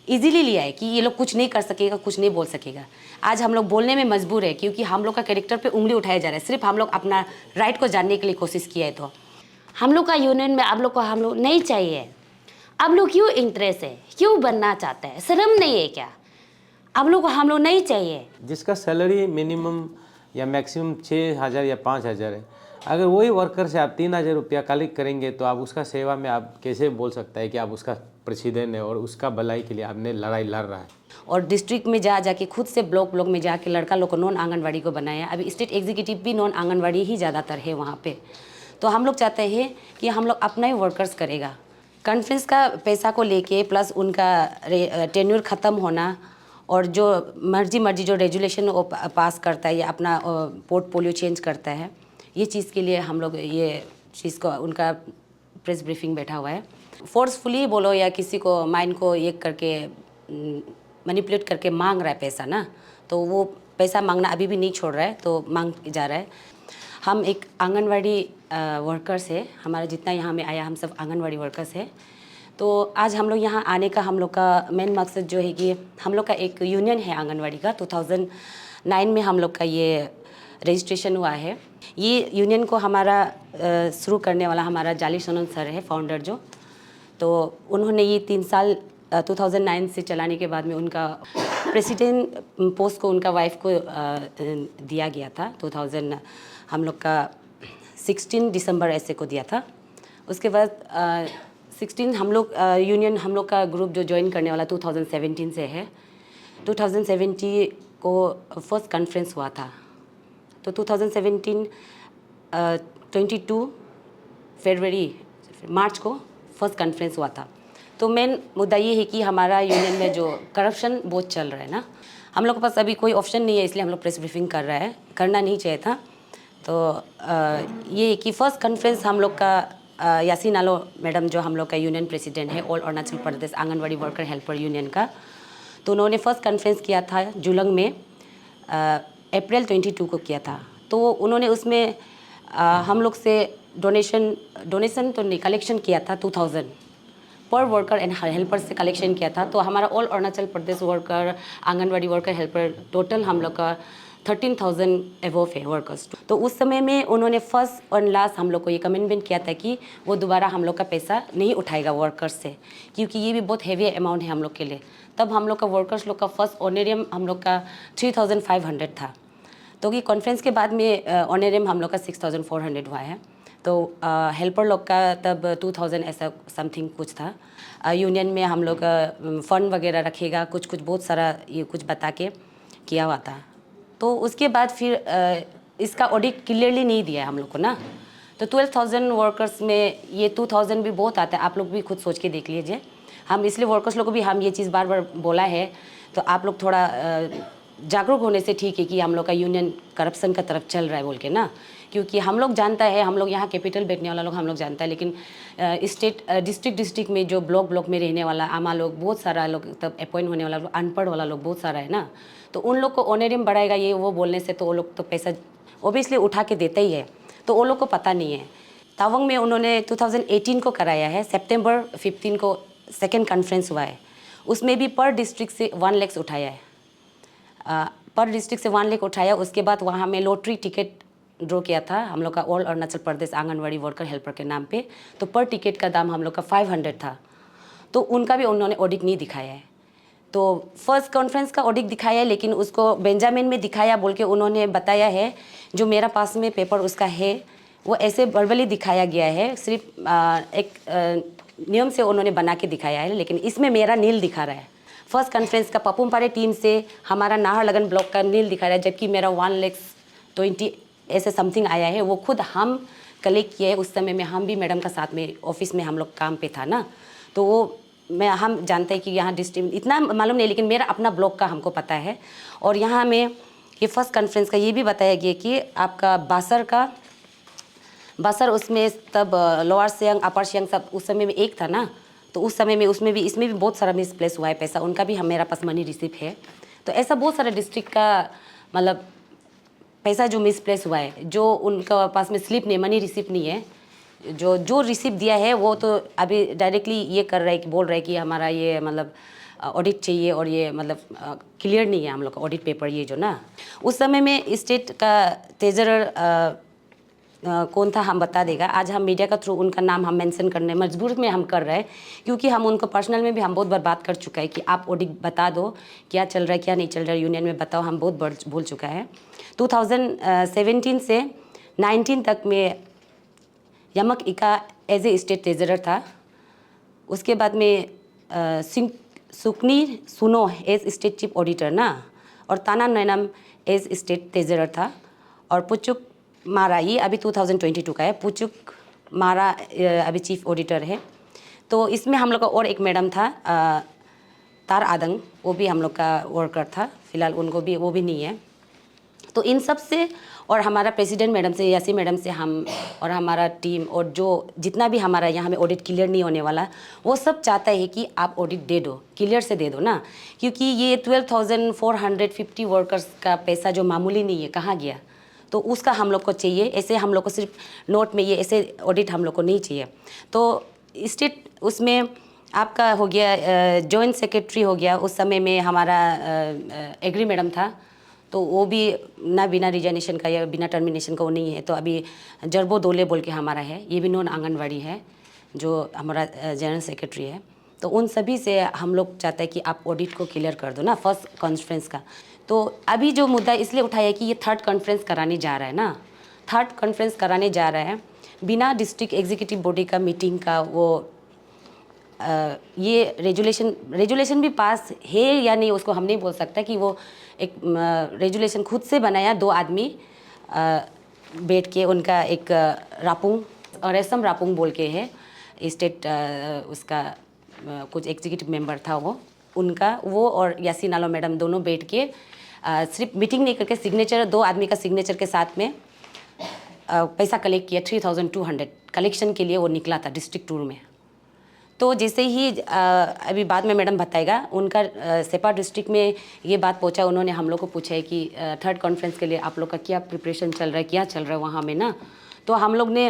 Easily लिया है कि ये लोग कुछ नहीं कर सकेगा, कुछ नहीं बोल सकेगा। आज हम लोग बोलने में मजबूर है क्योंकि हम लोग का कैरेक्टर पे उंगली उठाया जा रहा है, सिर्फ हम लोग अपना राइट को जानने के लिए कोशिश किया है। तो हम लोग का यूनियन में आप लोग को हम लोग नहीं चाहिए। आप लोग क्यों इंटरेस्ट है, क्यों बनना चाहते हैं, शर्म नहीं है क्या? आप लोग को हम लोग नहीं चाहिए। जिसका सैलरी मिनिमम या मैक्सिमम 6,000 या 5,000 है, अगर वही वर्कर से आप 3,000 रुपया कलेक्ट करेंगे तो आप उसका सेवा में आप कैसे बोल सकता है कि आप उसका प्रेसिडेंट है और उसका भलाई के लिए आपने लड़ाई लड़ रहा है। और डिस्ट्रिक्ट में जाके खुद से ब्लॉक में जाके लड़का लोग को नॉन आंगनवाड़ी को बनाया। अभी स्टेट एग्जीक्यूटिव भी नॉन आंगनवाड़ी ही ज़्यादातर है वहाँ पे। तो हम लोग चाहते हैं कि हम लोग अपना ही वर्कर्स करेगा। कॉन्फ्रेंस का पैसा को लेके प्लस उनका टेन्योर ख़त्म होना और जो मर्जी जो रेजुलेशन वो पास करता है या अपना पोर्टफोलियो चेंज करता है, ये चीज़ के लिए हम लोग ये चीज़ को उनका प्रेस ब्रीफिंग बैठा हुआ है। फोर्सफुली बोलो या किसी को माइंड को ये करके मैनिपुलेट करके मांग रहा है पैसा ना, तो वो पैसा मांगना अभी भी नहीं छोड़ रहा है, तो मांग जा रहा है। हम एक आंगनवाड़ी वर्कर्स है, हमारा जितना यहाँ में आया हम सब आंगनवाड़ी वर्कर्स है। तो आज हम लोग यहाँ आने का हम लोग का मेन मकसद जो है कि हम लोग का एक यूनियन है आंगनवाड़ी का। 2009 में हम लोग का ये रजिस्ट्रेशन हुआ है। ये यूनियन को हमारा शुरू करने वाला हमारा जाली सोनन सर है, फाउंडर जो। तो उन्होंने ये 3 साल 2009 से चलाने के बाद में उनका प्रेसिडेंट पोस्ट को उनका वाइफ को दिया गया था। 2000 हम लोग का 16 दिसंबर ऐसे को दिया था। उसके बाद 16 हम लोग यूनियन हम लोग का ग्रुप जो ज्वाइन करने वाला 2017 से है। 2017 को फर्स्ट कॉन्फ्रेंस हुआ था। तो 2017 22 फरवरी मार्च को फर्स्ट कॉन्फ्रेंस हुआ था। तो मेन मुद्दा ये है कि हमारा यूनियन में जो करप्शन बहुत चल रहा है ना, हम लोग के पास अभी कोई ऑप्शन नहीं है, इसलिए हम लोग प्रेस ब्रीफिंग कर रहा है, करना नहीं चाहिए था। तो ये कि फर्स्ट कॉन्फ्रेंस हम लोग का यासीन आलो मैडम जो हम लोग का यूनियन प्रेसिडेंट है ऑल अरुणाचल प्रदेश आंगनवाड़ी वर्कर हेल्पर यूनियन का, तो उन्होंने फर्स्ट कॉन्फ्रेंस किया था जुलंग में अप्रैल 22 को किया था। तो उन्होंने उसमें हम लोग से डोनेशन तो नहीं, कलेक्शन किया था 2000 पर वर्कर एंड हेल्पर से कलेक्शन किया था। तो हमारा all Arunachal Pradesh worker anganwadi worker helper total हम लोग का 13,000 एवोव है वर्कर्स। तो उस समय में उन्होंने फर्स्ट और लास्ट हम लोग को ये कमिटमेंट किया था कि वो दोबारा हम लोग का पैसा नहीं उठाएगा वर्कर्स से, क्योंकि ये भी बहुत हैवी अमाउंट है हम लोग के लिए। तब हम लोग का वर्कर्स लोग का फर्स्ट ऑनरेरियम हम लोग का 3,500 था। तो ये कॉन्फ्रेंस के बाद में ऑनरेरियम हम लोग का 6,400 हुआ है। तो हेल्पर लोग का तब 2,000 ऐसा समथिंग कुछ था। यूनियन में हम लोग फ़ंड वगैरह रखेगा कुछ बहुत सारा ये कुछ बता के किया हुआ था। तो उसके बाद फिर इसका ऑडिट क्लियरली नहीं दिया है हम लोग को ना। तो 12,000 वर्कर्स में ये 2,000 भी बहुत आता है, आप लोग भी खुद सोच के देख लीजिए। हम इसलिए वर्कर्स लोग को भी हम ये चीज़ बार बार बोला है, तो आप लोग थोड़ा जागरूक होने से ठीक है कि हम लोग का यूनियन करप्शन का तरफ चल रहा है बोल के ना। क्योंकि हम लोग जानता है, हम लोग यहाँ कैपिटल बैठने वाला लोग हम लोग जानता है, लेकिन स्टेट डिस्ट्रिक्ट में जो ब्लॉक में रहने वाला आमा लोग बहुत सारा लोग, तब अपॉइंट होने वाला अनपढ़ वाला लोग बहुत सारा है ना। तो उन लोग को ऑनरेरियम बढ़ाएगा ये वो बोलने से तो वो लोग तो पैसा ओबियसली उठा के देते ही है, तो वो लोग को पता नहीं है। तावंग में उन्होंने 2018 को कराया है, सितंबर 15 को सेकेंड कॉन्फ्रेंस हुआ है। उसमें भी पर डिस्ट्रिक्ट से 1 लाख उठाया है, पर डिस्ट्रिक्ट से 1 लाख उठाया। उसके बाद वहाँ में लॉटरी टिकट ड्रॉ किया था हम लोग का ऑल अरुणाचल प्रदेश आंगनवाड़ी वर्कर हेल्पर के नाम पे। तो पर टिकट का दाम हम लोग का 500 था। तो उनका भी उन्होंने ऑडिट नहीं दिखाया है। तो फर्स्ट कॉन्फ्रेंस का ऑडिट दिखाया है, लेकिन उसको बेंजामिन में दिखाया बोल के उन्होंने बताया है। जो मेरा पास में पेपर उसका है वो ऐसे वर्बली दिखाया गया है, सिर्फ एक नियम से उन्होंने बना के दिखाया है, लेकिन इसमें मेरा नील दिखा रहा है। फर्स्ट कॉन्फ्रेंस का पपुमपारे टीम से हमारा नाहरलगन ब्लॉक का नील दिखा रहा है, जबकि मेरा 1,20,000 ऐसे समथिंग आया है। वो खुद हम कलेक्ट किए, उस समय में हम भी मैडम का साथ में ऑफिस में हम लोग काम पे था ना। तो वो हम जानते हैं कि यहाँ डिस्ट्रिक्ट इतना मालूम नहीं, लेकिन मेरा अपना ब्लॉक का हमको पता है। और यहाँ में ये फर्स्ट कॉन्फ्रेंस का ये भी बताया गया कि आपका बासर उसमें तब लोअर सियांग अपर सियांग सब उस समय में एक था ना। तो उस समय में इसमें भी बहुत सारा मिसप्लेस हुआ है पैसा, उनका भी मेरा पास मनी रिसिप्ट है। तो ऐसा बहुत सारा डिस्ट्रिक्ट का मतलब पैसा जो मिसप्लेस हुआ है, जो उनका पास में स्लिप नहीं, मनी रिसिप्ट नहीं है, जो रिसिप्ट दिया है वो तो अभी डायरेक्टली ये कर रहा है कि बोल रहा है कि हमारा ये मतलब ऑडिट चाहिए और ये मतलब क्लियर नहीं है हम लोग का ऑडिट पेपर ये जो ना। उस समय में स्टेट का ट्रेजरर कौन था हम बता देगा। आज हम मीडिया का थ्रू उनका नाम हम मेंशन करने मजबूर में हम कर रहे हैं, क्योंकि हम उनको पर्सनल में भी हम बहुत बार बात कर चुका है कि आप ऑडिट बता दो क्या चल रहा है क्या नहीं चल रहा है यूनियन में बताओ, हम बहुत बार बोल चुका है। 2017 से 19 तक में यमक इका एज ए स्टेट ट्रेजरर था। उसके बाद में सुकनी सुनो एज स्टेट चीफ ऑडिटर ना, और ताना नैनम एज स्टेट ट्रेजरर था। और पुचुक मारा ये अभी 2022 का है। पुचुक मारा अभी चीफ ऑडिटर है। तो इसमें हम लोग का और एक मैडम था तार आदंग, वो भी हम लोग का वर्कर था। फिलहाल उनको भी वो भी नहीं है। तो इन सब से और हमारा प्रेसिडेंट मैडम से यासी मैडम से हम और हमारा टीम और जो जितना भी हमारा यहाँ में ऑडिट क्लियर नहीं होने वाला वो सब चाहता है कि आप ऑडिट दे दो, क्लियर से दे दो ना, क्योंकि ये 12,450 वर्कर्स का पैसा जो मामूली नहीं है कहाँ गया, तो उसका हम लोग को चाहिए। ऐसे हम लोग को सिर्फ नोट में ये ऐसे ऑडिट हम लोग को नहीं चाहिए। तो स्टेट उसमें आपका हो गया जॉइंट सेक्रेटरी हो गया। उस समय में हमारा एग्री मैडम था, तो वो भी ना बिना रिजाइनेशन का या बिना टर्मिनेशन का वो नहीं है। तो अभी जरबो दोले बोल के हमारा है, ये भी नॉन आंगनवाड़ी है जो हमारा जनरल सेक्रेटरी है। तो उन सभी से हम लोग चाहते हैं कि आप ऑडिट को क्लियर कर दो ना फर्स्ट कॉन्फ्रेंस का। तो अभी जो मुद्दा इसलिए उठाया है कि ये थर्ड कॉन्फ्रेंस कराने जा रहा है ना, थर्ड कॉन्फ्रेंस कराने जा रहा है बिना डिस्ट्रिक्ट एग्जीक्यूटिव बॉडी का मीटिंग का। वो ये रेजुलेशन भी पास है या नहीं उसको हम नहीं बोल सकता कि वो एक रेजुलेशन खुद से बनाया, 2 आदमी बैठ के उनका एक रापुंग और एसम रापुंग बोल के है स्टेट उसका कुछ एग्जीक्यूटिव मेंबर था वो, उनका वो और यासीन आलो मैडम दोनों बैठ के सिर्फ मीटिंग नहीं करके सिग्नेचर 2 आदमी का सिग्नेचर के साथ में पैसा कलेक्ट किया। 3,200 कलेक्शन के लिए वो निकला था डिस्ट्रिक्ट टूर में। तो जैसे ही अभी बाद में मैडम बताएगा उनका सेपा डिस्ट्रिक्ट में ये बात पहुंचा। उन्होंने हम लोग को पूछा है कि थर्ड कॉन्फ्रेंस के लिए आप लोग का क्या प्रिपरेशन चल रहा है, क्या चल रहा है वहाँ में ना। तो हम लोग ने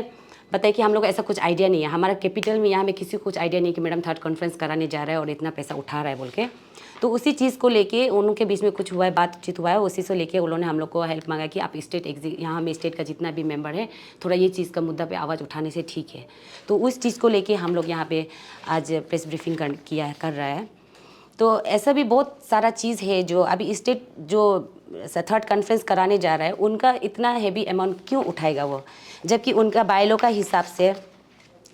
बताया कि हम लोग ऐसा कुछ आइडिया नहीं है, हमारा कैपिटल में यहाँ में किसी को कुछ आइडिया नहीं कि मैडम थर्ड कॉन्फ्रेंस कराने जा रहा है और इतना पैसा उठा रहा है बोल के। तो उसी चीज़ को लेके उनके बीच में कुछ हुआ है, बातचीत हुआ है, उसी से लेके उन्होंने हम लोग को हेल्प मांगा कि आप स्टेट यहाँ में स्टेट का जितना भी मेंबर है थोड़ा ये चीज़ का मुद्दा पे आवाज़ उठाने से ठीक है। तो उस चीज़ को लेके हम लोग यहाँ पे आज प्रेस ब्रीफिंग कर रहा है। तो ऐसा भी बहुत सारा चीज़ है जो अभी स्टेट जो थर्ड कॉन्फ्रेंस कराने जा रहा है उनका इतना हैवी अमाउंट क्यों उठाएगा वो, जबकि उनका बायलॉ का हिसाब से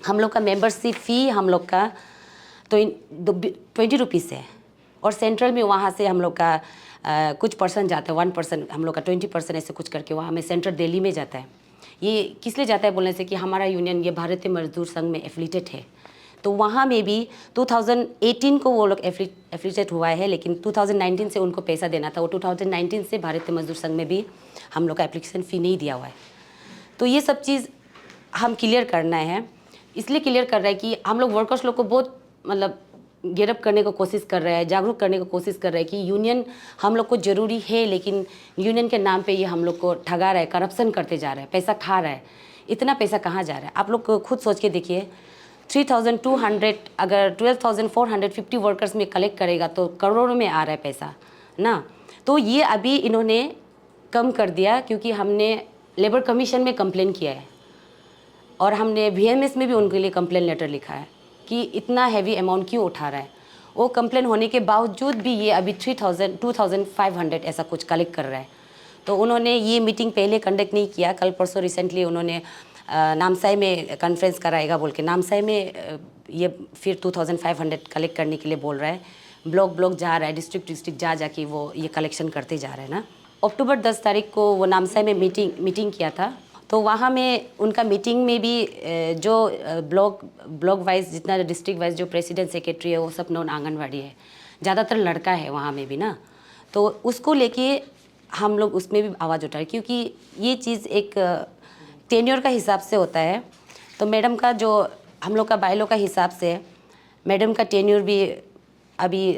हम लोग का मेंबरशिप फ़ी हम लोग का तो 20 रुपीज़ है और सेंट्रल में वहाँ से हम लोग का कुछ परसेंट जाता है, 1% हम लोग का 20% ऐसे कुछ करके वहाँ में सेंट्रल दिल्ली में जाता है। ये किस लिए जाता है बोलने से कि हमारा यूनियन ये भारतीय मजदूर संघ में एफिलिएटेड है। तो वहाँ में भी 2018 को वो लोग एफिलिएटेड हुआ है, लेकिन 2019 से उनको पैसा देना था। वो 2019 से भारतीय मजदूर संघ में भी हम लोग का एप्लीकेशन फ़ी नहीं दिया हुआ है। तो ये सब चीज़ हम क्लियर करना है, इसलिए क्लियर कर रहा है कि हम लोग वर्कर्स लोग को बहुत मतलब गिरफ्त करने को कोशिश कर रहा है, जागरूक करने को कोशिश कर रहा है कि यूनियन हम लोग को ज़रूरी है, लेकिन यूनियन के नाम पे ये हम लोग को ठगा रहा है, करप्शन करते जा रहा है, पैसा खा रहा है। इतना पैसा कहाँ जा रहा है आप लोग खुद सोच के देखिए। 3,200 अगर 12,450 वर्कर्स में कलेक्ट करेगा तो करोड़ों में आ रहा है पैसा ना। तो ये अभी इन्होंने कम कर दिया क्योंकि हमने लेबर कमीशन में कंप्लेन किया है और हमने VMS में भी उनके लिए कंप्लेन लेटर लिखा है कि इतना हैवी अमाउंट क्यों उठा रहा है। वो कंप्लेन होने के बावजूद भी ये अभी 2,500 ऐसा कुछ कलेक्ट कर रहा है। तो उन्होंने ये मीटिंग पहले कंडक्ट नहीं किया, कल परसों रिसेंटली उन्होंने नामसाई में कॉन्फ्रेंस कराएगा बोल के नामसाई में ये फिर 2,500 कलेक्ट करने के लिए बोल रहा है। ब्लॉक जा रहा है, डिस्ट्रिक्ट जाके वो ये कलेक्शन करते जा रहे हैं ना। अक्टूबर 10 तारीख को वो नामसाई में मीटिंग किया था। तो वहाँ में उनका मीटिंग में भी जो ब्लॉक वाइज जितना डिस्ट्रिक्ट वाइज जो प्रेसिडेंट सेक्रेटरी है वो सब नॉन आंगनवाड़ी है, ज़्यादातर लड़का है वहाँ में भी ना। तो उसको लेके हम लोग उसमें भी आवाज़ उठाए क्योंकि ये चीज़ एक टेन्योर का हिसाब से होता है। तो मैडम का जो हम लोग का बायलॉ का हिसाब से मैडम का टेन्योर भी अभी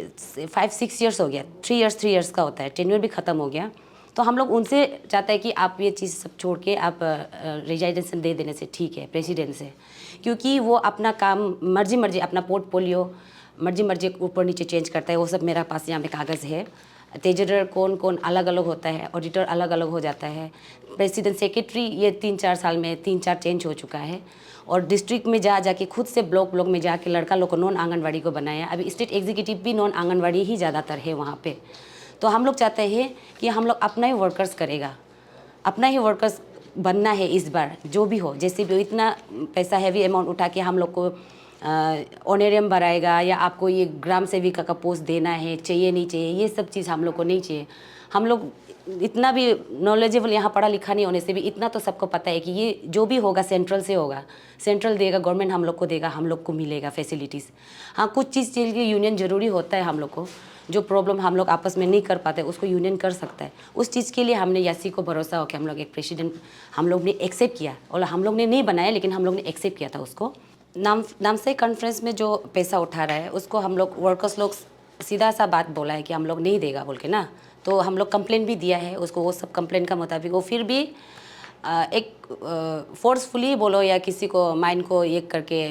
5-6 ईयर्स हो गया, 3 ईयर्स का होता है, टेन्योर भी ख़त्म हो गया। तो हम लोग उनसे चाहते हैं कि आप ये चीज़ सब छोड़ के आप रिजाइनेशन दे देने से ठीक है प्रेसिडेंट से, क्योंकि वो अपना काम मर्जी अपना पोर्टफोलियो मर्जी मर्जी ऊपर नीचे चेंज करता है। वो सब मेरा पास यहाँ पे कागज़ है। तेजर कौन कौन अलग अलग होता है, ऑडिटर अलग अलग हो जाता है, प्रेसिडेंट सेक्रेटरी ये 3-4 साल में 3-4 चेंज हो चुका है। और डिस्ट्रिक्ट में जाके खुद से ब्लॉक में जाके लड़का लोग को नॉन आंगनवाड़ी को बनाया। अभी स्टेट एग्जीक्यूटिव भी नॉन आंगनवाड़ी ही ज़्यादातर है वहाँ पे। तो हम लोग चाहते हैं कि हम लोग अपना ही वर्कर्स करेगा, अपना ही वर्कर्स बनना है इस बार। जो भी हो, जैसे भी इतना पैसा हैवी अमाउंट उठा के हम लोग को ऑनरेरियम बढ़ाएगा या आपको ये ग्राम सेविका का पोस्ट देना है, चाहिए नहीं चाहिए, ये सब चीज़ हम लोग को नहीं चाहिए। हम लोग इतना भी नॉलेजेबल यहाँ पढ़ा लिखा नहीं होने से भी इतना तो सबको पता है कि ये जो भी होगा सेंट्रल से होगा, सेंट्रल देगा, गवर्नमेंट हम लोग को देगा, हम लोग को मिलेगा फैसिलिटीज़। हाँ, कुछ चीज़ के लिए यूनियन ज़रूरी होता है हम लोग को। जो प्रॉब्लम हम लोग आपस में नहीं कर पाते उसको यूनियन कर सकता है। उस चीज़ के लिए हमने यासी को भरोसा हो कि हम लोग एक प्रेसिडेंट हम लोग ने एक्सेप्ट किया। और हम लोग ने नहीं बनाया लेकिन हम लोग ने एक्सेप्ट किया था उसको। नाम से कॉन्फ्रेंस में जो पैसा उठा रहा है उसको हम लोग वर्कर्स लोग सीधा सा बात बोला है कि हम लोग नहीं देगा बोल के ना। तो हम लोग कंप्लेंट भी दिया है उसको। वो सब कंप्लेंट का मुताबिक वो फिर भी एक फोर्सफुली बोलो या किसी को माइंड को ये करके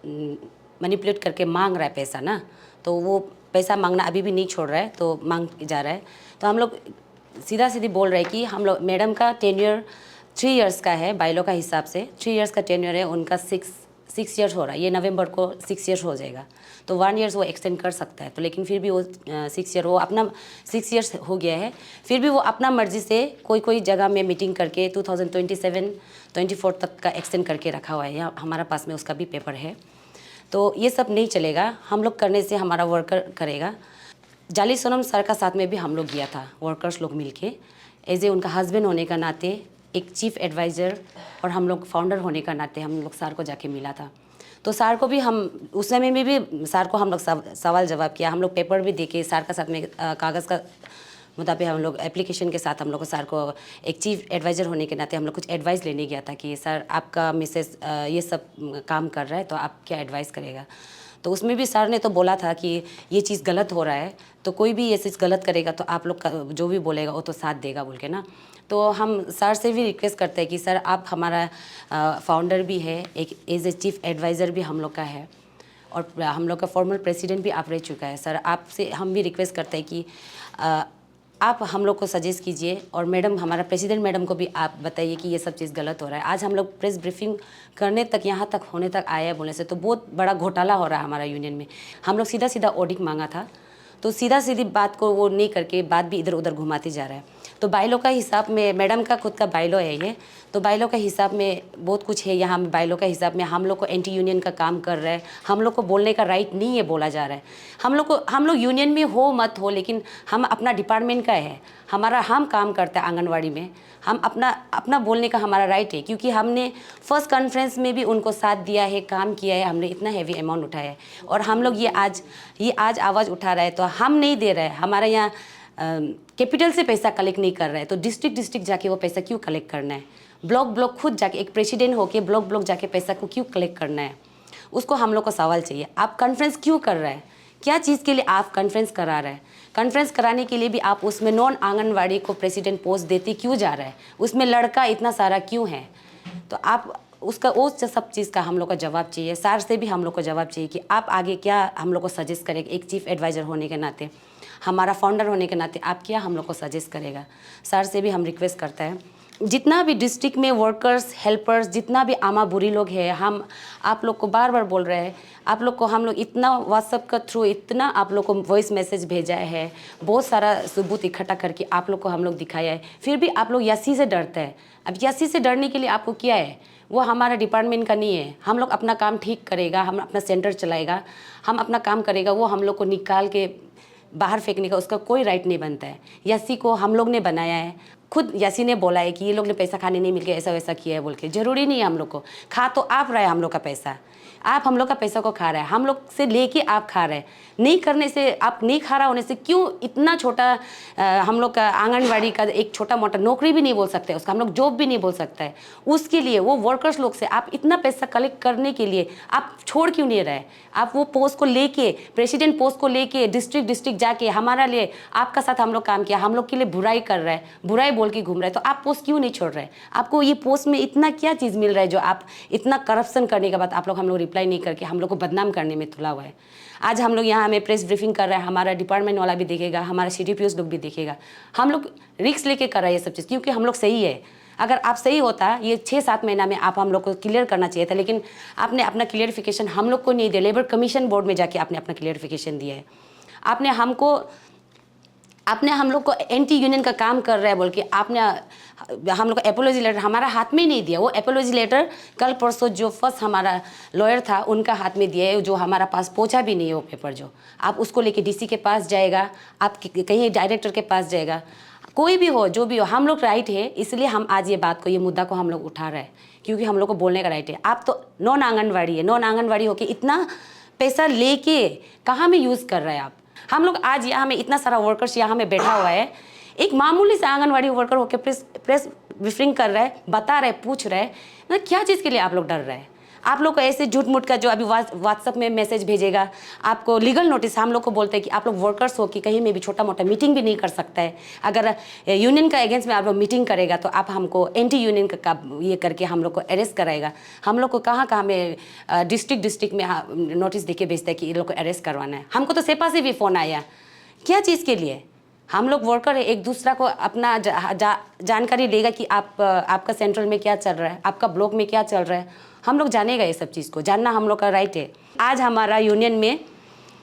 मैनिपुलेट करके मांग रहा है पैसा ना। तो वो पैसा मांगना अभी भी नहीं छोड़ रहा है, तो मांग जा रहा है। तो हम लोग सीधा सीधी बोल रहे हैं कि हम लोग मैडम का टेन्योर 3 इयर्स का है, बाइलो का हिसाब से 3 इयर्स का टेन्योर है। उनका 6 इयर्स हो रहा है, ये नवंबर को 6 इयर्स हो जाएगा। तो 1 ईयर्स वो एक्सटेंड कर सकता है। तो लेकिन फिर भी वो 6 ईयर वो अपना 6 इयर्स हो गया है, फिर भी वो अपना मर्जी से कोई जगह में मीटिंग करके 2027-24 तक का एक्सटेंड करके रखा हुआ है। यहाँ हमारा पास में उसका भी पेपर है। तो ये सब नहीं चलेगा। हम लोग करने से हमारा वर्कर करेगा। जाली सोनम सर का साथ में भी हम लोग गया था, वर्कर्स लोग मिलके एज ए उनका हस्बैंड होने का नाते, एक चीफ एडवाइज़र और हम लोग फाउंडर होने का नाते हम लोग सर को जाके मिला था। तो सर को भी हम उस समय में भी सर को हम लोग सवाल जवाब किया। हम लोग पेपर भी देके सर का साथ में कागज़ का मुताबिक हम लोग एप्लीकेशन के साथ हम लोग को सर को एक चीफ एडवाइज़र होने के नाते हम लोग कुछ एडवाइस लेने गया था कि सर आपका मिसेस ये सब काम कर रहा है तो आप क्या एडवाइस करेगा। तो उसमें भी सर ने तो बोला था कि ये चीज़ गलत हो रहा है, तो कोई भी ये चीज़ गलत करेगा तो आप लोग का जो भी बोलेगा वो तो साथ देगा बोल के ना। तो हम सर से भी रिक्वेस्ट करते हैं कि सर आप हमारा फाउंडर भी है, एक एज ए चीफ एडवाइज़र भी हम लोग का है और हम लोग का फॉर्मल प्रेसिडेंट भी आप रह चुका है। सर आपसे हम भी रिक्वेस्ट करते हैं कि आप हम लोग को सजेस्ट कीजिए और मैडम हमारा प्रेसिडेंट मैडम को भी आप बताइए कि ये सब चीज़ गलत हो रहा है। आज हम लोग प्रेस ब्रीफिंग करने तक यहाँ तक होने तक आया है बोलने से तो बहुत बड़ा घोटाला हो रहा है हमारा यूनियन में। हम लोग सीधा सीधा ऑडिट मांगा था, तो सीधा सीधी बात को वो नहीं करके बात भी इधर उधर घुमाते जा रहा है। तो बाइलो का हिसाब में मैडम का खुद का बाइलो है ये, तो बाइलो का हिसाब में बहुत कुछ है यहाँ में। बाइलो का हिसाब में हम लोग को एंटी यूनियन का काम कर रहा है, हम लोग को बोलने का राइट नहीं है बोला जा रहा है। हम लोग यूनियन में हो मत हो लेकिन हम अपना डिपार्टमेंट का है, हम काम करते हैं आंगनवाड़ी में, हम अपना बोलने का हमारा राइट है। क्योंकि हमने फर्स्ट कॉन्फ्रेंस में भी उनको साथ दिया है, काम किया है, हमने इतना हैवी अमाउंट उठाया है और हम लोग ये आज आवाज़ उठा रहा है तो हम नहीं दे रहे हैं। हमारा यहाँ कैपिटल से पैसा कलेक्ट नहीं कर रहा है तो डिस्ट्रिक्ट जाके वो पैसा क्यों कलेक्ट करना है। ब्लॉक खुद जाके एक प्रेसिडेंट होके ब्लॉक जाके पैसा को क्यों कलेक्ट करना है, उसको हम लोग को सवाल चाहिए। आप कॉन्फ्रेंस क्यों कर रहे हैं, क्या चीज़ के लिए आप कॉन्फ्रेंस करा रहे हैं। कॉन्फ्रेंस कराने के लिए भी आप उसमें नॉन आंगनवाड़ी को प्रेसिडेंट पोस्ट देते क्यों जा रहा है, उसमें लड़का इतना सारा क्यों है। तो आप उसका वो सब चीज़ का हम लोग का जवाब चाहिए। सर से भी हम लोग को जवाब चाहिए कि आप आगे क्या हम लोग को सजेस्ट करेंगे। एक चीफ एडवाइज़र होने के नाते, हमारा फाउंडर होने के नाते आप क्या हम लोग को सजेस्ट करेगा। सर से भी हम रिक्वेस्ट करते हैं जितना भी डिस्ट्रिक्ट में वर्कर्स हेल्पर्स जितना भी आमा बुरी लोग हैं, हम आप लोग को बार बार बोल रहे हैं। आप लोग को हम लोग इतना व्हाट्सएप का थ्रू इतना आप लोग को वॉइस मैसेज भेजा है, बहुत सारा सबूत इकट्ठा करके आप लोग को हम लोग दिखाया है, फिर भी आप लोग यासी से डरते हैं। अब यासी से डरने के लिए आपको क्या है, वो हमारा डिपार्टमेंट का नहीं है। हम लोग अपना काम ठीक करेगा, हम अपना सेंटर चलाएगा, हम अपना काम करेगा। वो हम लोग को निकाल के बाहर फेंकने का उसका कोई राइट नहीं बनता है। यासी को हम लोग ने बनाया है, खुद यासी ने बोला है कि ये लोग ने पैसा खाने नहीं मिल के ऐसा वैसा किया है बोल के। ज़रूरी नहीं है हम लोग को, खा तो आप रहे हैं हम लोग का पैसा, आप हम लोग का पैसा को खा रहे हैं, हम लोग से लेके आप खा रहे हैं। नहीं करने से, आप नहीं खा रहा होने से क्यों इतना छोटा हम लोग का आंगनवाड़ी का एक छोटा मोटा नौकरी भी नहीं बोल सकते उसका, हम लोग जॉब भी नहीं बोल सकता है उसके लिए। वो वर्कर्स लोग से आप इतना पैसा कलेक्ट करने के लिए आप छोड़ क्यों नहीं रहे। आप वो पोस्ट को लेके, प्रेसिडेंट पोस्ट को लेके डिस्ट्रिक्ट जाके हमारा लिए आपका साथ हम लोग काम किया, हम लोग के लिए बुराई कर रहे हैं, बुराई बोल के घूम रहे हैं, तो आप पोस्ट क्यों नहीं छोड़ रहे। आपको ये पोस्ट में इतना क्या चीज़ मिल रहा है जो आप इतना करप्शन करने के बाद आप लोग हम लोग रिप्लाई नहीं करके हम लोग को बदनाम करने में तुला हुआ है। आज हम लोग यहाँ हमें प्रेस ब्रीफिंग कर रहे हैं, हमारा डिपार्टमेंट वाला भी देखेगा, हमारा CDPOs लोग भी देखेगा। हम लोग रिस्क लेके कर रहे हैं ये सब चीज़, क्योंकि हम लोग सही है। अगर आप सही होता ये 6-7 महीना में आप हम लोग को क्लियर करना चाहिए था, लेकिन आपने अपना क्लियरिफिकेशन हम लोग को नहीं दिया। लेबर कमीशन बोर्ड में जाके आपने अपना क्लियरिफिकेशन दिया है। आपने हम लोग को एंटी यूनियन का काम कर रहा है बोल के आपने हम लोग को एपोलॉजी लेटर हमारा हाथ में ही नहीं दिया। वो एपोलॉजी लेटर कल परसों जो फर्स्ट हमारा लॉयर था उनका हाथ में दिया है, जो हमारा पास पहुंचा भी नहीं है वो पेपर। जो आप उसको लेके DC के पास जाएगा, आप कहीं डायरेक्टर के पास जाएगा, कोई भी हो जो भी हो, हम लोग राइट है। इसलिए हम आज ये मुद्दा को हम लोग उठा रहे हैं, क्योंकि हम लोग को बोलने का राइट है। आप तो नॉन आंगनवाड़ी है, नॉन आंगनवाड़ी होके इतना पैसा लेके कहाँ में यूज़ कर रहे हैं आप। हम लोग आज यहाँ में इतना सारा वर्कर्स यहाँ में बैठा हुआ है, एक मामूली से आंगनवाड़ी वर्कर होकर प्रेस ब्रीफिंग कर रहा है, बता रहे, पूछ रहे हैं, मतलब क्या चीज़ के लिए आप लोग डर रहे हैं। आप लोग को ऐसे झूठ मूठ का जो अभी व्हाट्सएप में मैसेज भेजेगा, आपको लीगल नोटिस, हम लोग को बोलते हैं कि आप लोग वर्कर्स हो कि कहीं में भी छोटा मोटा मीटिंग भी नहीं कर सकता है। अगर यूनियन का अगेंस्ट में आप लोग मीटिंग करेगा तो आप हमको एंटी यूनियन का ये करके हम लोग को अरेस्ट कराएगा। हम लोग को कहाँ में डिस्ट्रिक्ट में नोटिस देके भेजता है कि ये लोग को अरेस्ट करवाना है। हमको तो सेपा से भी फ़ोन आया, क्या चीज़ के लिए। हम लोग वर्कर है, एक दूसरा को अपना जानकारी देगा कि आपका सेंट्रल में क्या चल रहा है, आपका ब्लॉक में क्या चल रहा है, हम लोग जानेगा। ये सब चीज़ को जानना हम लोग का राइट है। आज हमारा यूनियन में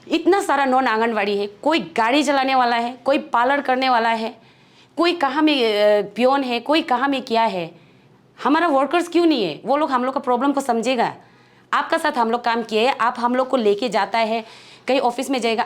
इतना सारा नॉन आंगनवाड़ी है, कोई गाड़ी चलाने वाला है, कोई पार्लर करने वाला है, कोई कहाँ में पियोन है, कोई कहाँ में क्या है। हमारा वर्कर्स क्यों नहीं है? वो लोग हम लोग का प्रॉब्लम को समझेगा। आपका साथ हम लोग काम किए, आप हम लोग को लेके जाता है, कहीं ऑफिस में जाएगा,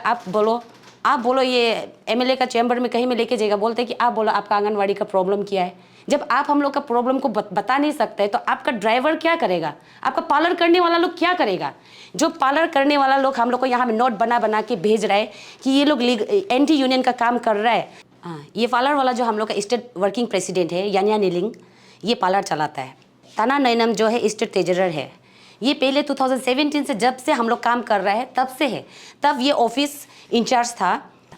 आप बोलो ये MLA का चैम्बर में कहीं में लेके जाएगा, बोलते हैं कि आप बोलो आपका आंगनवाड़ी का प्रॉब्लम क्या है। जब आप हम लोग का प्रॉब्लम को बता नहीं सकते तो आपका ड्राइवर क्या करेगा, आपका पार्लर करने वाला लोग क्या करेगा। जो पार्लर करने वाला लोग हम लोग को यहाँ में नोट बना के भेज रहा है कि ये लोग एंटी यूनियन का काम कर रहा है। हाँ, ये पार्लर वाला जो हम लोग का स्टेट वर्किंग प्रेसिडेंट है यानिया नीलिंग, ये पार्लर चलाता है। ताना नैनम जो है स्टेट ट्रेजरर है। ये पहले 2017 से जब से हम लोग काम कर रहा है तब से है। तब ये ऑफिस इंचार्ज था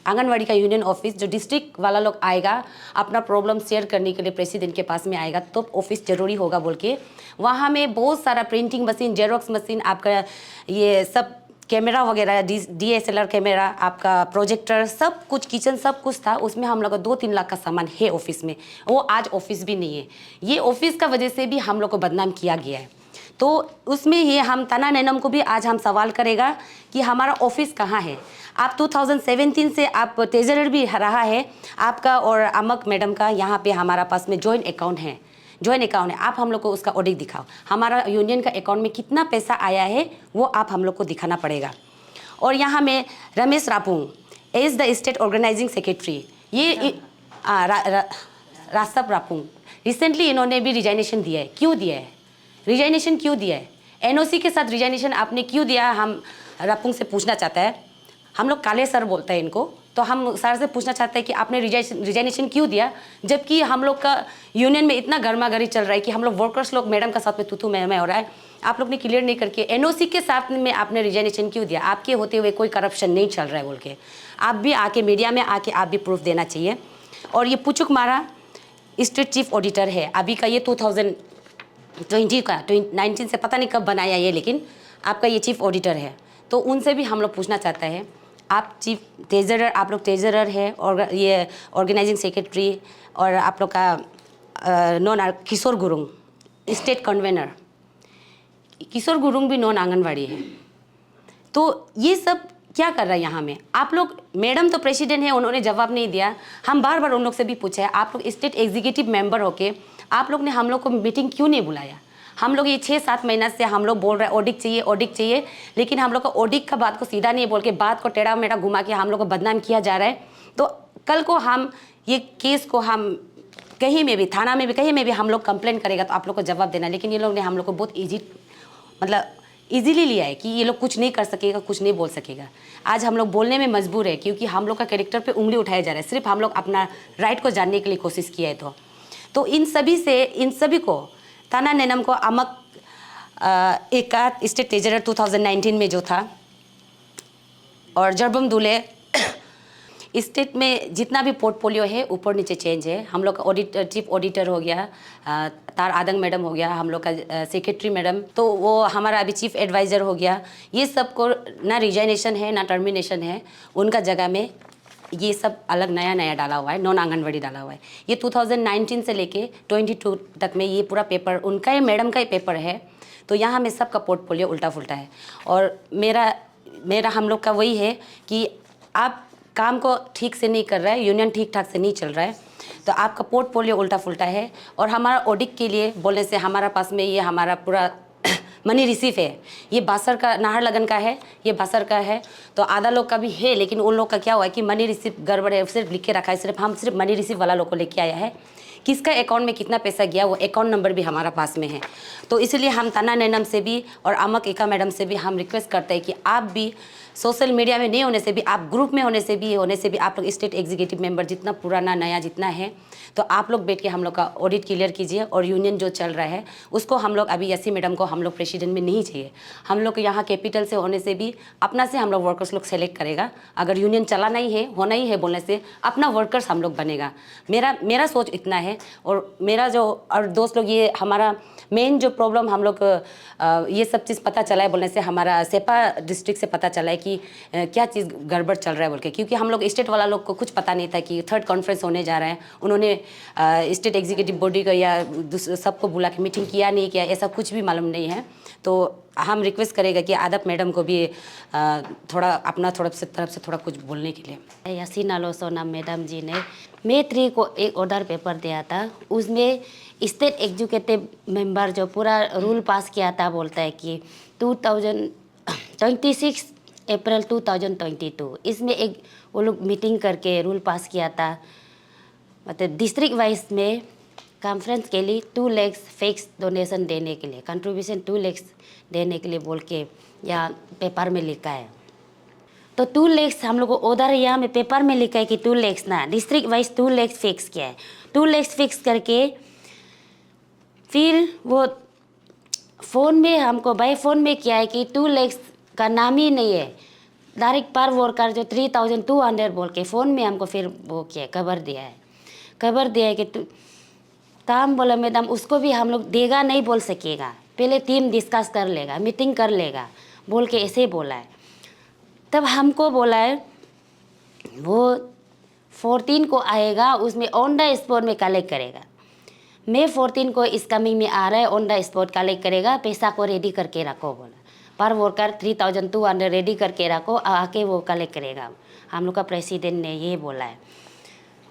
आंगनवाड़ी का यूनियन ऑफिस। जो डिस्ट्रिक्ट वाला लोग आएगा अपना प्रॉब्लम शेयर करने के लिए प्रेसिडेंट के पास में आएगा तो ऑफिस ज़रूरी होगा बोल के वहाँ में बहुत सारा प्रिंटिंग मशीन, जेरोक्स मशीन, आपका ये सब कैमरा वगैरह, DSLR कैमरा, आपका प्रोजेक्टर, सब कुछ, किचन सब कुछ था। उसमें हम लोग का 2-3 लाख का सामान है ऑफिस में। वो आज ऑफिस भी नहीं है। ये ऑफिस का वजह से भी हम लोग को बदनाम किया गया है। तो उसमें ये हम ताना नैनम को भी आज हम सवाल करेगा कि हमारा ऑफिस कहाँ है। आप 2017 से आप ट्रेजरर भी रहा है आपका और अमक मैडम का। यहाँ पे हमारा पास में जॉइंट अकाउंट है। आप हम लोग को उसका ऑडिट दिखाओ। हमारा यूनियन का अकाउंट में कितना पैसा आया है वो आप हम लोग को दिखाना पड़ेगा। और यहाँ में Ramesh Rapung as the state organising secretary, ये रास्तप रापुंग, रिसेंटली इन्होंने भी रिजाइनेशन दिया है। क्यों दिया है रिजाइनेशन, क्यों दिया है? NOC के साथ रिजाइनेशन आपने क्यों दिया? हम रापुंग से पूछना चाहता है। हम लोग काले सर बोलते हैं इनको, तो हम सर से पूछना चाहते हैं कि आपने रिजाइनेशन क्यों दिया, जबकि हम लोग का यूनियन में इतना गर्मागर्मी चल रहा है कि हम लोग वर्कर्स लोग मैडम का साथ में तू मैं हो रहा है। आप लोग ने क्लियर नहीं करके NOC के साथ में आपने रिजाइनेशन क्यों दिया? आपके होते हुए कोई करप्शन नहीं चल रहा है बोल के आप भी आके मीडिया में आके आप भी प्रूफ देना चाहिए। और ये पुचुक मारा स्टेट चीफ ऑडिटर है अभी का, ये 2020 का 19 से पता नहीं कब बनाया ये, लेकिन आपका ये चीफ ऑडिटर है। तो उनसे भी हम लोग पूछना चाहते हैं, आप चीफ ट्रेजरर, आप लोग ट्रेजरर है और ये ऑर्गेनाइजिंग सेक्रेटरी, और आप लोग का नॉन किशोर गुरुंग स्टेट कन्वेनर, किशोर गुरुंग भी नॉन आंगनवाड़ी है। तो ये सब क्या कर रहा है यहाँ में? आप लोग, मैडम तो प्रेसिडेंट है, उन्होंने जवाब नहीं दिया। हम बार बार उन लोग से भी पूछा है, आप लोग स्टेट एग्जीक्यूटिव मेंबर होके आप लोग ने हम लोग को मीटिंग क्यों नहीं बुलाया? हम लोग ये 6-7 महीना से हम लोग बोल रहे हैं ऑडिट चाहिए, लेकिन हम लोग का ऑडिट का बात को सीधा नहीं बोल के बात को टेढ़ा मेढ़ा घुमा के हम लोग को बदनाम किया जा रहा है। तो कल को हम ये केस को हम कहीं में भी, थाना में भी, कहीं में भी हम लोग कंप्लेंट करेगा तो आप लोग को जवाब देना। लेकिन ये लोग ने हम लोग को बहुत ईजीली लिया है कि ये लोग कुछ नहीं कर सकेगा, कुछ नहीं बोल सकेगा। आज हम लोग बोलने में मजबूर है क्योंकि हम लोग का कैरेक्टर पे उंगली उठाया जा रहा है। सिर्फ हम लोग अपना राइट को जानने के लिए कोशिश किया है। तो इन सभी को ताना नैनम को अमक एक स्टेट ट्रेजरर 2019 में जो था, और जरबम दुले स्टेट में जितना भी पोर्टफोलियो है ऊपर नीचे चेंज है। हम लोग का चीफ ऑडिटर हो गया, तार आदंग मैडम हो गया, हम लोग का सेक्रेटरी मैडम, तो वो हमारा अभी चीफ एडवाइज़र हो गया। ये सब को ना रिजाइनेशन है ना टर्मिनेशन है, उनका जगह में ये सब अलग नया नया डाला हुआ है, नॉन आंगनवाड़ी डाला हुआ है। ये 2019 से लेके 22 तक में ये पूरा पेपर उनका ही, मैडम का ही पेपर है। तो यहाँ में सबका पोर्टफोलियो उल्टा फुल्टा है। और मेरा हम लोग का वही है कि आप काम को ठीक से नहीं कर रहा है, यूनियन ठीक ठाक से नहीं चल रहा है, तो आपका पोर्टफोलियो उल्टा फुल्टा है। और हमारा ऑडिट के लिए बोलने से हमारा पास में ये हमारा पूरा मनी रिसीव है, ये बासर का, नाहरलगन का है, ये बासर का है, तो आधा लोग का भी है। लेकिन उन लोग का क्या हुआ है कि मनी रिसीव गड़बड़ है, सिर्फ लिख के रखा है, सिर्फ मनी रिसीव वाला लोग को लेके आया है। किसका अकाउंट में कितना पैसा गया वो अकाउंट नंबर भी हमारा पास में है। तो इसलिए हम ताना नैनम से भी और अमक एका मैडम से भी हम रिक्वेस्ट करते हैं कि आप भी सोशल मीडिया में नहीं होने से भी, आप ग्रुप में होने से भी आप लोग स्टेट एग्जीक्यूटिव मेंबर जितना पुराना नया जितना है, तो आप लोग बैठ के हम लोग का ऑडिट क्लियर कीजिए। और यूनियन जो चल रहा है उसको हम लोग अभी यसी मैडम को हम लोग प्रेसिडेंट में नहीं चाहिए। हम लोग यहाँ कैपिटल से होने से भी अपना से हम लोग वर्कर्स लोग सेलेक्ट करेगा। अगर यूनियन चलाना ही है, होना ही है बोलने से अपना वर्कर्स हम लोग बनेगा। मेरा सोच इतना है। और मेरा जो और दोस्त लोग, ये हमारा मेन जो प्रॉब्लम हम लोग ये सब चीज़ पता चला है बोलने से, हमारा सेपा डिस्ट्रिक्ट से पता चला है कि क्या चीज़ गड़बड़ चल रहा है बोल के। क्योंकि हम लोग स्टेट वाला लोग को कुछ पता नहीं था कि 3rd कॉन्फ्रेंस होने जा रहा है। उन्होंने स्टेट एग्जीक्यूटिव बॉडी का या सबको बुला के मीटिंग किया नहीं किया, ऐसा कुछ भी मालूम नहीं है। तो हम रिक्वेस्ट करेगा कि आदप मैडम को भी थोड़ा अपना तरफ से थोड़ा कुछ बोलने के लिए। यासीन आलो सोना मैडम जी ने मई 3 को एक ऑर्डर पेपर दिया था। उसमें स्टेट एग्जीक्यूटिव मेंबर जो पूरा रूल पास किया था, बोलता है कि 26 अप्रैल 2022 इसमें एक वो लोग मीटिंग करके रूल पास किया था। मतलब डिस्ट्रिक्ट वाइज में कॉन्फ्रेंस के लिए 2 lakhs फिक्स डोनेशन देने के लिए, कंट्रीब्यूशन 2 lakhs देने के लिए बोल के या पेपर में लिखा है। तो 2 lakhs हम लोग को उधर यहाँ में पेपर में लिखा है कि 2 lakhs ना, डिस्ट्रिक्ट वाइज 2 lakhs फिक्स किया है। 2 lakhs फिक्स करके फिर वो फ़ोन में हमको बाई फ़ोन में किया है कि 2 lakhs का नाम ही नहीं है, डायरेक्ट पर वर्कर जो 3200 बोल के फ़ोन में हमको फिर वो किया, खबर दिया है कि काम बोला मैडम उसको भी हम लोग देगा नहीं बोल सकेगा, पहले टीम डिस्कस कर लेगा, मीटिंग कर लेगा बोल के ऐसे बोला है। तब हमको बोला है वो 14 को आएगा, उसमें ऑन द स्पॉट में कलेक्ट करेगा। मैं 14 को इस कमिंग में आ रहा है, ऑन द स्पॉट कलेक्ट करेगा, पैसा को रेडी करके रखो बोला। पर वर्कर 3200 रेडी करके रखो, आके वो कलेक्ट करेगा। हम लोग का प्रेसिडेंट ने ये बोला है।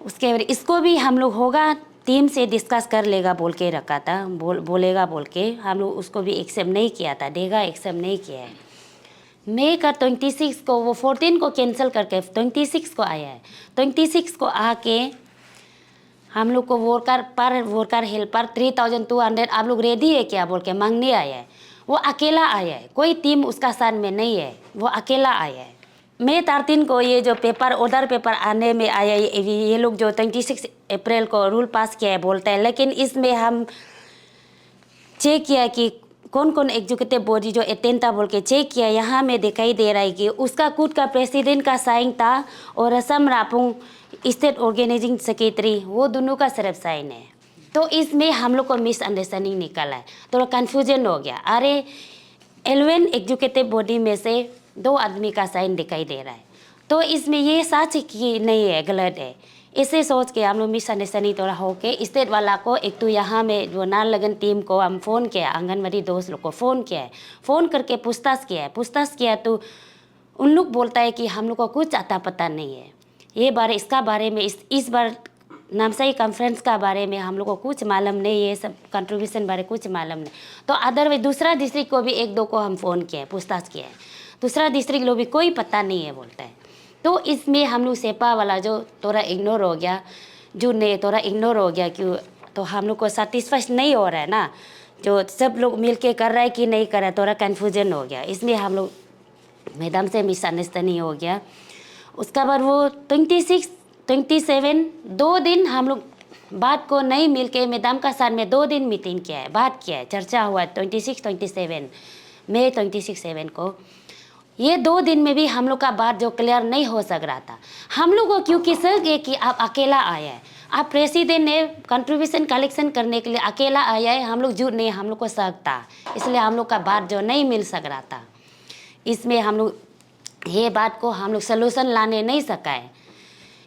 उसके बाद इसको भी हम लोग होगा टीम से डिस्कस कर लेगा बोल के रखा था, बोलेगा बोल के हम लोग उसको भी एक्सेप्ट नहीं किया था, देगा एक्सेप्ट नहीं किया है। मई का 26 को वो 14 को कैंसिल करके 26 को आया है। 26 को आके हम लोग को वर्कर हेल्पर 3200 आप लोग रेडी है क्या बोल के मांगने आया है। वो अकेला आया है, कोई टीम उसका साथ में नहीं है, वो अकेला आया है। मई 13 को ये जो पेपर ऑर्डर पेपर आने में आया, ये लोग जो 26 अप्रैल को रूल पास किया है बोलता है। लेकिन इसमें हम चेक किया कि कौन कौन एग्जीक्यूटिव बॉडी जो अटेंड था बोल के चेक किया, यहाँ में दिखाई दे रहा है कि उसका खुद का प्रेसिडेंट का साइन था और असम रापुंग स्टेट ऑर्गेनाइजिंग सेक्रेटरी, वो दोनों का सिर्फ साइन है। तो इसमें हम लोग को मिसअंडरस्टैंडिंग निकला है, थोड़ा कन्फ्यूजन हो गया। अरे 11 एग्जीक्यूटिव बॉडी में से 2 आदमी का साइन दिखाई दे रहा है, तो इसमें ये सच कि नहीं है, गलत है। इसे सोच के हम लोग मिसअंडरस्टैंडिंग थोड़ा हो के स्टेट वाला को एक तो यहाँ में जो नाहरलगुन टीम को हम फ़ोन किया, आंगनवाड़ी दोस्त लोग को फ़ोन किया है, फ़ोन करके पूछताछ किया तो उन लोग बोलता है कि हम लोग को कुछ आता पता नहीं है। ये बारे इसका बारे में इस बार नामसाई कॉन्फ्रेंस का बारे में हम लोग को कुछ मालूम नहीं है, सब कंट्रीब्यूशन बारे कुछ मालूम नहीं। तो अदरवाइज दूसरा डिस्ट्रिक्ट को भी 1-2 को हम फ़ोन किए, पूछताछ किया है, दूसरा डिस्ट्रिक्ट लोग भी कोई पता नहीं है बोलता है। तो इसमें हम लोग सेपा वाला जो थोड़ा इग्नोर हो गया, जो नहीं थोड़ा इग्नोर हो गया, क्यों तो हम लोग को सेटिस्फाइड नहीं हो रहा है ना, जो सब लोग मिल के कर रहा है कि नहीं कर रहा है, थोड़ा कन्फ्यूजन हो गया। इसलिए हम लोग मैडम से मिसअंडरस्टैंडिंग हो गया। उसका बाद वो 26, 27 2 दिन हम लोग बात को नहीं मिल के मैडम का साथ में 2 दिन मीटिंग किया है, बात किया है, चर्चा हुआ है 26, 27 मई 26, 7 को। ये 2 दिन में भी हम लोग का बात जो क्लियर नहीं हो सक रहा था। हम लोग को क्योंकि सर ये कि आप अकेला आया है, आप प्रेसिडेंट ने कंट्रीब्यूशन कलेक्शन करने के लिए अकेला आया है, हम लोग झूठ नहीं, हम लोग को शक था, इसलिए हम लोग का बात जो नहीं मिल सक रहा था। इसमें हम लोग ये बात को हम लोग सलूशन लाने नहीं सका है।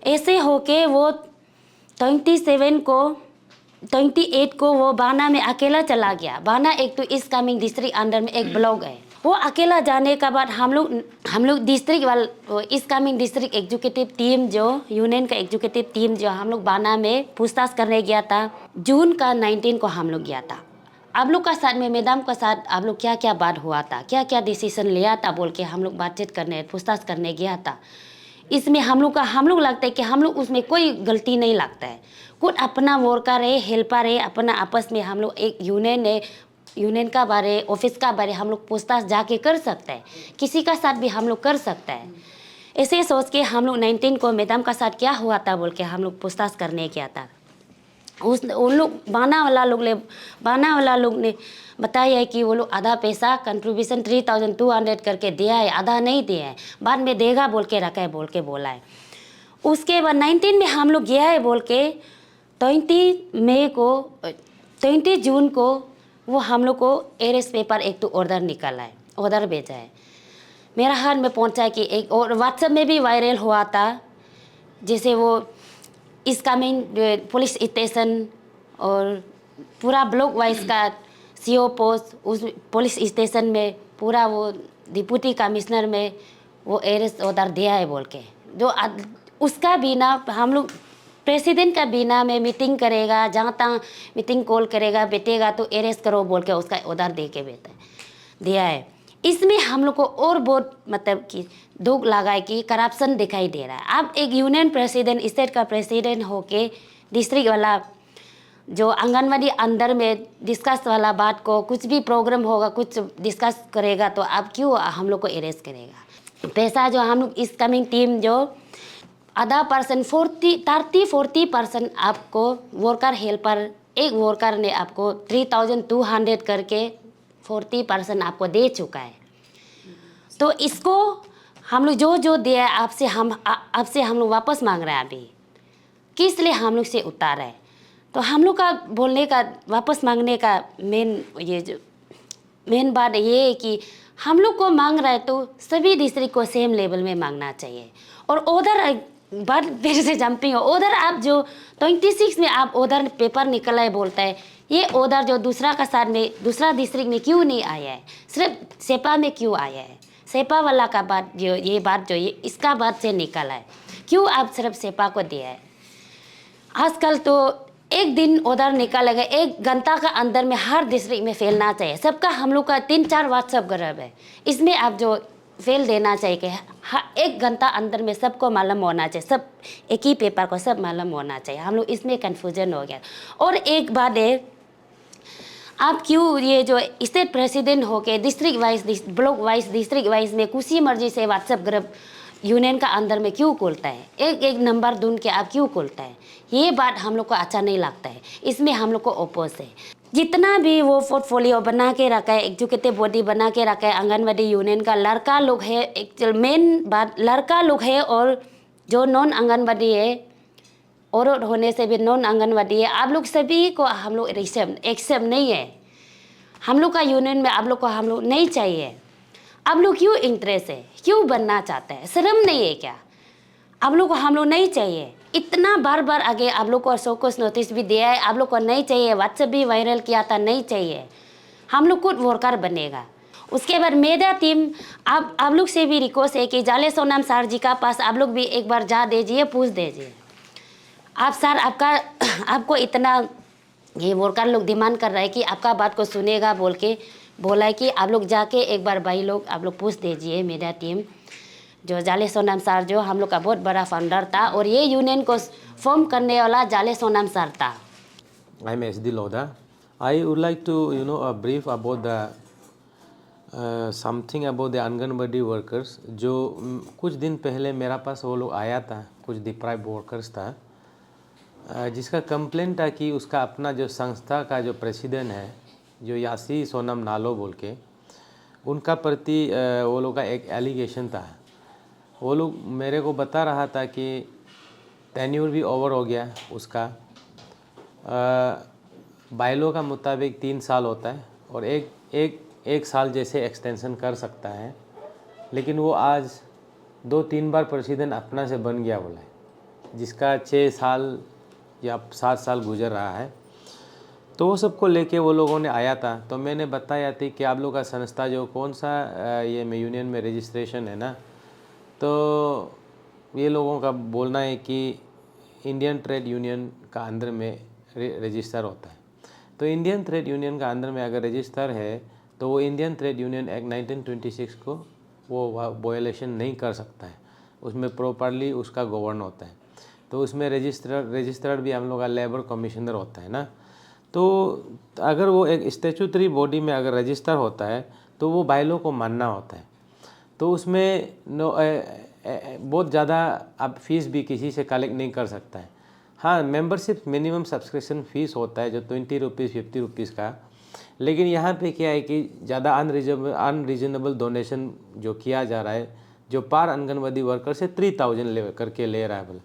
ऐसे होके वो 28 को वो बाना में अकेला चला गया। बाना एक तो ईस्ट कामेंग डिस्ट्रिक्ट अंडर में एक ब्लॉक है, वो अकेला जाने के बाद हम लोग डिस्ट्रिक्ट वाला east Kameng district executive team जो यूनियन का एग्जीक्यूटिव टीम जो हम लोग बाना में पूछताछ करने गया था। जून का 19 को हम लोग गया था। आप लोग का साथ में मैडम का साथ आप लोग क्या क्या बात हुआ था, क्या क्या डिसीजन लिया था बोल के हम लोग बातचीत करने पूछताछ करने गया था। इसमें हम लोग लगता है कि हम लोग उसमें कोई गलती नहीं लगता है। कुछ अपना वर्कर है, हेल्पर है, अपना आपस में हम लोग एक यूनियन है, यूनियन का बारे ऑफिस का बारे हम लोग पूछताछ जाके कर सकते हैं, किसी का साथ भी हम लोग कर सकते हैं। ऐसे सोच के हम लोग 19 को मैडम का साथ क्या हुआ था बोल के हम लोग पूछताछ करने गया था। उन लोग बाना वाला लोग ने बताया है कि वो लोग आधा पैसा कंट्रीब्यूशन 3200 करके दिया है, आधा नहीं दिया है, बाद में देगा बोल के रखा है बोल के बोला है। उसके बाद 19 में हम लोग गया है बोल के 20 जून को वो हम लोग को एरेस्ट पेपर एक तो ऑर्डर निकाला है, ऑर्डर भेजा है, मेरा हाथ में पहुंचा है कि एक और व्हाट्सएप में भी वायरल हुआ था। जैसे वो ईस्ट कामेंग पुलिस स्टेशन और पूरा ब्लॉक वाइज का सीओ पोस्ट उस पुलिस स्टेशन में पूरा वो डिप्टी कमिश्नर में वो एरेस्ट ऑर्डर दिया है बोल के, जो उसका बिना हम लोग प्रेसिडेंट का बिना में मीटिंग करेगा, जहाँ तहाँ मीटिंग कॉल करेगा, बैठेगा तो अरेस्ट करो बोल के उसका ऑर्डर दे के दिया है। इसमें हम लोग को और बहुत मतलब कि दुख लगा है कि करप्शन दिखाई दे रहा है। आप एक यूनियन प्रेसिडेंट, स्टेट का प्रेसिडेंट होके डिस्ट्रिक्ट वाला जो आंगनवाड़ी अंदर में डिस्कस वाला बात को कुछ भी प्रोग्राम होगा कुछ डिस्कस करेगा तो आप क्यों हम लोग को अरेस्ट करेगा। पैसा जो हम लोग इस कमिंग टीम जो आधा परसेंट 40% आपको वर्कर हेल्पर एक वर्कर ने आपको 3200 करके 40% आपको दे चुका है। तो इसको हम लोग जो दिया है आपसे हम लोग वापस मांग रहे हैं। अभी किस लिए हम लोग से उतारा है, तो हम लोग का बोलने का वापस मांगने का मेन बात ये है कि हम लोग को मांग रहा है तो सभी डिस्ट्रिक्ट को सेम लेवल में मांगना चाहिए। और उधर बात फिर से जंपिंग हो, उधर आप जो 26 में आप उधर पेपर निकला है बोलता है, ये उधर जो दूसरा का साथ में दूसरा डिस्ट्रिक्ट में क्यों नहीं आया है, सिर्फ सेपा में क्यों आया है। सेपा वाला का बात जो ये इसका बात से निकला है, क्यों आप सिर्फ सेपा को दिया है। आजकल तो एक दिन उधर निकालेगा, 1 घंटा का अंदर में हर डिस्ट्रिक्ट में फैलना चाहिए। सबका हम लोग का 3-4 व्हाट्सएप ग्रुप है, इसमें आप जो फेल देना चाहिए कि 1 घंटा अंदर में सबको मालूम होना चाहिए, सब एक ही पेपर को सब मालूम होना चाहिए। हम लोग इसमें कन्फ्यूजन हो गया। और एक बात है, आप क्यों ये जो स्टेट प्रेसिडेंट होके district wise block wise district wise में कुछ मर्जी से व्हाट्सएप ग्रुप यूनियन का अंदर में क्यों खोलता है, एक नंबर ढूंढ के आप क्यों खोलता है, ये बात हम लोग को अच्छा नहीं लगता है। इसमें हम लोग को ओपोज है। जितना भी वो पोर्टफोलियो बना के रखा है, एग्जीक्यूटिव बॉडी बना के रखा है आंगनवाड़ी यूनियन का, लड़का लोग है, एक्चुअल मेन बात लड़का लोग है। और जो नॉन आंगनवाड़ी है और होने से भी नॉन आंगनवाड़ी है, आप लोग सभी को हम लोग एक्सेप्ट नहीं है। हम लोग का यूनियन में आप लोग को हम लोग नहीं चाहिए। आप लोग क्यों इंटरेस्ट है, क्यों बनना चाहते हैं, शर्म नहीं है क्या। आप लोग को हम लोग नहीं चाहिए। इतना बार आगे आप लोग को शोकॉस नोटिस भी दिया है, आप लोग को नहीं चाहिए। व्हाट्सएप भी वायरल किया था, नहीं चाहिए। हम लोग खुद वर्कर बनेगा। उसके बाद मेरा टीम आप लोग से भी रिक्वेस्ट है कि जाले सोनम सर जी का पास आप लोग भी एक बार जा दीजिए, पूछ दीजिए। आप सर आपको इतना ये वर्कर लोग डिमांड कर रहा है कि आपका बात को सुनेगा बोल के बोला है कि आप लोग जाके एक बार भाई लोग आप लोग पूछ दीजिए। मेरा टीम जो जाले सोनम सर जो हम लोग का बहुत बड़ा फाउंडर था और ये यूनियन को फॉर्म करने वाला जाले सोनम सर था। I am SD Lodha. I would like to a brief about the something about the anganwadi workers. जो कुछ दिन पहले मेरा पास वो लोग आया था, कुछ डिप्राइव वर्कर्स था, जिसका कंप्लेंट था कि उसका अपना जो संस्था का जो प्रेसिडेंट है जो यासी सोनम नालो बोल के, उनका प्रति वो लोग का एक एलिगेशन था। वो लोग मेरे को बता रहा था कि टेन्योर भी ओवर हो गया उसका। बायलॉ का मुताबिक 3 साल होता है और एक साल जैसे एक्सटेंशन कर सकता है, लेकिन वो आज 2-3 बार प्रेसिडेंट अपना से बन गया बोला है, जिसका 6 साल या 7 साल गुजर रहा है। तो वो सबको लेके वो लोगों ने आया था। तो मैंने बताया थी कि आप लोग का संस्था जो कौन सा ये में यूनियन में रजिस्ट्रेशन है ना, तो ये लोगों का बोलना है कि इंडियन ट्रेड यूनियन का अंदर में रजिस्टर होता है। तो इंडियन ट्रेड यूनियन का अंदर में अगर रजिस्टर है तो वो इंडियन ट्रेड यूनियन एक्ट 1926 को वो वायोलेशन नहीं कर सकता है, उसमें प्रॉपरली उसका गवर्न होता है। तो उसमें रजिस्टर्ड भी हम लोग का लेबर कमिश्नर होता है ना। तो अगर वो एक स्टैट्यूटरी बॉडी में अगर रजिस्टर होता है तो वो बायलॉ को मानना होता है। तो उसमें बहुत ज़्यादा आप फीस भी किसी से कलेक्ट नहीं कर सकता है। हाँ, मेंबरशिप मिनिमम सब्सक्रिप्शन फ़ीस होता है जो 20 रुपीज़ 50 रुपीज़ का। लेकिन यहाँ पे क्या है कि ज़्यादा अनरीजनेबल डोनेशन जो किया जा रहा है, जो पर आंगनबाड़ी वर्कर से 3000 करके ले रहा है बोला।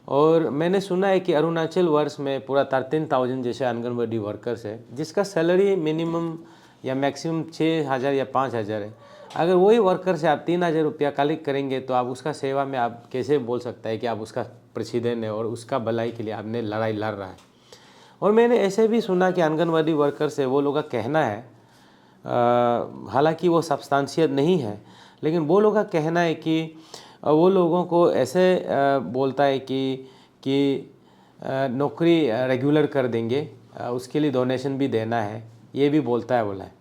और मैंने सुना है कि अरुणाचल वर्ष में पूरा 13,000 जैसे आंगनबाड़ी वर्कर्स है, जिसका सैलरी मिनिमम या मैक्सिमम 6,000 या 5,000 है। अगर वही वर्कर से आप 3,000 रुपया कलेक्ट करेंगे तो आप उसका सेवा में आप कैसे बोल सकता है कि आप उसका प्रेसिडेंट है और उसका भलाई के लिए आपने लड़ाई लड़ रहा है। और मैंने ऐसे भी सुना कि आंगनबाड़ी वर्कर से वो लोग का कहना है, हालांकि वो सब्सटेंशियल नहीं है, लेकिन वो लोग का कहना है कि वो लोगों को ऐसे बोलता है कि नौकरी रेगुलर कर देंगे, उसके लिए डोनेशन भी देना है, ये भी बोलता है बोला है।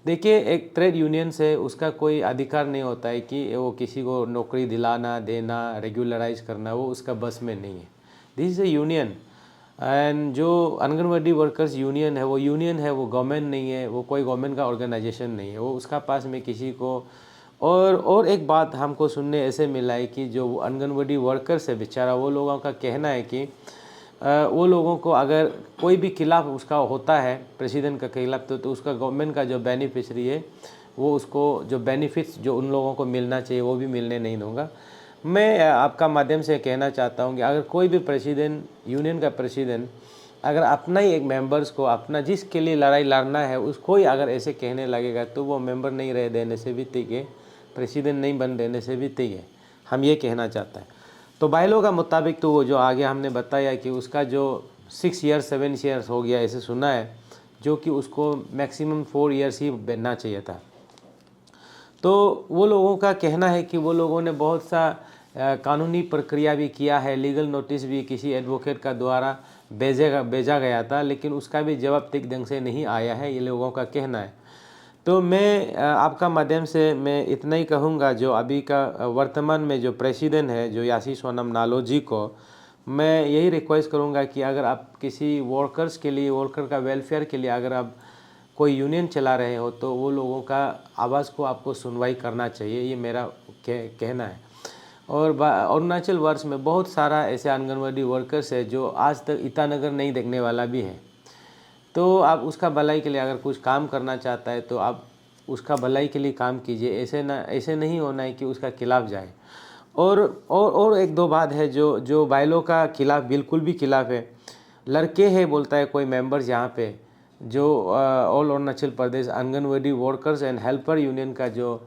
देखिए, एक ट्रेड यूनियन से उसका कोई अधिकार नहीं होता है कि वो किसी को नौकरी दिलाना देना रेगुलराइज करना, वो उसका बस में नहीं है। This is A union. And जो आंगनबाड़ी वर्कर्स यूनियन है वो गवर्नमेंट नहीं है, वो कोई गवर्नमेंट का ऑर्गेनाइजेशन नहीं है, वो उसका पास में किसी को। और एक बात हमको सुनने ऐसे मिला है कि जो आंगनबाड़ी वर्कर्स है बेचारा, वो लोगों का कहना है कि वो लोगों को अगर कोई भी खिलाफ उसका होता है प्रेसिडेंट का खिलाफ, तो उसका गवर्नमेंट का जो बेनिफिशरी है वो उसको जो बेनिफिट्स जो उन लोगों को मिलना चाहिए वो भी मिलने नहीं दूंगा। मैं आपका माध्यम से कहना चाहता हूँ कि अगर कोई भी प्रेसिडेंट, यूनियन का प्रेसिडेंट, अगर अपना ही एक मेंबर्स को अपना जिसके लिए लड़ाई लड़ना है उसको ही अगर ऐसे कहने लगेगा तो वो मेंबर नहीं रह देने से भी ठीक है, प्रेसिडेंट नहीं बन देने से भी ठीक है। हम ये कहना चाहता है। तो बायलॉ का मुताबिक तो वो जो आगे हमने बताया कि उसका जो 6 ईयर्स 7 ईयर्स हो गया ऐसे सुना है, जो कि उसको मैक्सिमम 4 ईयर्स ही बनना चाहिए था। तो वो लोगों का कहना है कि वो लोगों ने बहुत सा कानूनी प्रक्रिया भी किया है, लीगल नोटिस भी किसी एडवोकेट का द्वारा भेजा गया था, लेकिन उसका भी जवाब ठीक ढंग से नहीं आया है, ये लोगों का कहना है। तो मैं आपका माध्यम से मैं इतना ही कहूँगा, जो अभी का वर्तमान में जो प्रेसिडेंट है जो यासी सोनम नालोजी को मैं यही रिक्वेस्ट करूँगा कि अगर आप किसी वर्कर्स के लिए, वर्कर का वेलफेयर के लिए अगर आप कोई यूनियन चला रहे हो तो वो लोगों का आवाज़ को आपको सुनवाई करना चाहिए, ये मेरा कहना है। और अरुणाचल वर्ष में बहुत सारा ऐसे आंगनबाड़ी वर्कर्स है जो आज तक ईटानगर नहीं देखने वाला भी है। तो आप उसका भलाई के लिए अगर कुछ काम करना चाहता है तो आप उसका भलाई के लिए काम कीजिए, ऐसे नहीं होना है कि उसका खिलाफ जाए। और एक दो बात है जो बायलॉ का खिलाफ, बिल्कुल भी खिलाफ है। लड़के हैं बोलता है कोई मेंबर्स यहाँ पे, जो all Arunachal Pradesh anganwadi workers and helper union का जो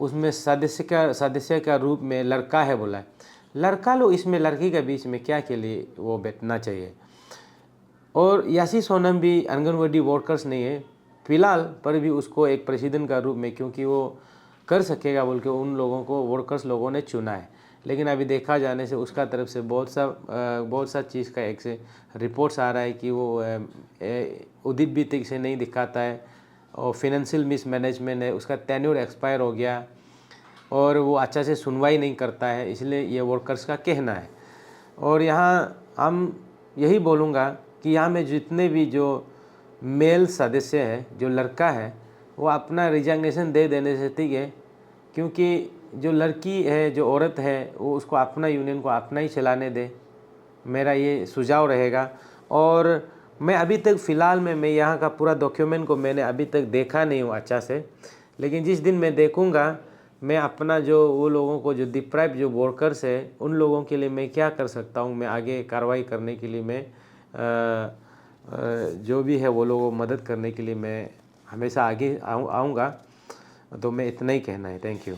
उसमें सदस्य का रूप में लड़का है बोला है। लड़का लोग इसमें लड़की के बीच में क्या के लिए वो बैठना चाहिए। और यासी सोनम भी आंगनबाड़ी वर्कर्स नहीं है फिलहाल, पर भी उसको एक प्रेसिडेंट का रूप में, क्योंकि वो कर सकेगा बोल के उन लोगों को वर्कर्स लोगों ने चुना है। लेकिन अभी देखा जाने से उसका तरफ से बहुत सा चीज़ का एक से रिपोर्ट्स आ रहा है कि वो उदित भी ठीक से नहीं दिखाता है और फिनेंशियल मिसमैनेजमेंट है, उसका टेन्योर एक्सपायर हो गया और वो अच्छा से सुनवाई नहीं करता है, इसलिए ये वर्कर्स का कहना है। और यहाँ हम यही बोलूँगा कि यहाँ में जितने भी जो मेल सदस्य है, जो लड़का है, वो अपना रिजाइनेशन दे देने से ठीक है, क्योंकि जो लड़की है, जो औरत है, वो उसको अपना यूनियन को अपना ही चलाने दे, मेरा ये सुझाव रहेगा। और मैं अभी तक फ़िलहाल में मैं यहाँ का पूरा डॉक्यूमेंट को मैंने अभी तक देखा नहीं हूँ अच्छा से, लेकिन जिस दिन मैं देखूंगा मैं अपना जो वो लोगों को जो डिप्राइव जो वर्कर्स है उन लोगों के लिए मैं क्या कर सकता हूँ, मैं आगे कार्रवाई करने के लिए मैं जो भी है वो लोगों को मदद करने के लिए मैं हमेशा आगे आऊँगा। तो मैं इतना ही कहना है। Thank you.